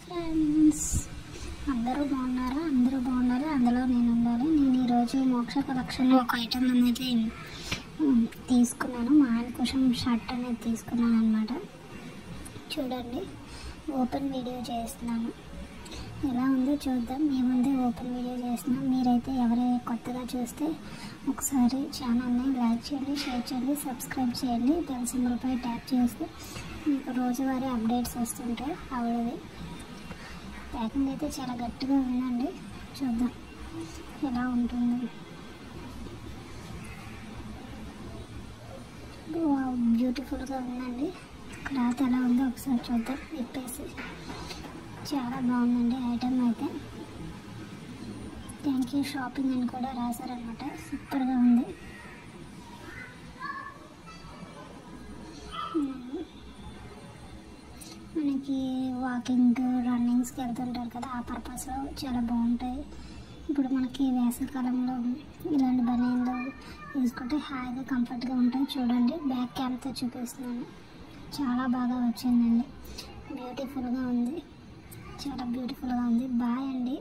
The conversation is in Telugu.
ఫ్రెండ్స్ అందరూ బాగున్నారా? అందరూ బాగుండాలి, అందులో నేను ఉండాలి. నేను ఈరోజు మోక్ష కలెక్షన్లో ఒక ఐటమ్ అనేది తీసుకున్నాను. మా ఆయన కోసం షర్ట్ అనేది తీసుకున్నాను అనమాట. చూడండి, ఓపెన్ వీడియో చేస్తున్నాను. ఎలా ఉందో చూద్దాం. మేముందే ఓపెన్ వీడియో చేస్తున్నాం. మీరైతే ఎవరైనా కొత్తగా చూస్తే ఒకసారి ఛానల్ని లైక్ చేయండి, షేర్ చేయండి, సబ్స్క్రైబ్ చేయండి. బెల్ సింబల్పై ట్యాప్ చేస్తే మీకు రోజువారీ అప్డేట్స్ వస్తుంటాయి. ఆవిడది ప్యాకింగ్ అయితే చాలా గట్టిగా ఉందండి. చూద్దాం ఎలా ఉంటుంది. బ్యూటిఫుల్గా ఉందండి. క్లాత్ ఎలా ఉందో ఒకసారి చూద్దాం. విప్పేసి చాలా బాగుందండి ఐటమ్ అయితే. థ్యాంక్ యూ షాపింగ్ అని కూడా రాశారనమాట. సూపర్గా ఉంది. మనకి వాకింగ్ రన్నింగ్స్కి వెళ్తుంటారు కదా, ఆ పర్పస్లో చాలా బాగుంటాయి. ఇప్పుడు మనకి వేసవికాలంలో ఇలాంటి బనీన్లు తీసుకుంటే హాయిగా కంఫర్ట్గా ఉంటాయి. చూడండి, బ్యాక్ క్యామ్తో చూపిస్తున్నాను. చాలా బాగా వచ్చిందండి. బ్యూటిఫుల్గా ఉంది, చాలా బ్యూటిఫుల్గా ఉంది. బాయ్ అండి.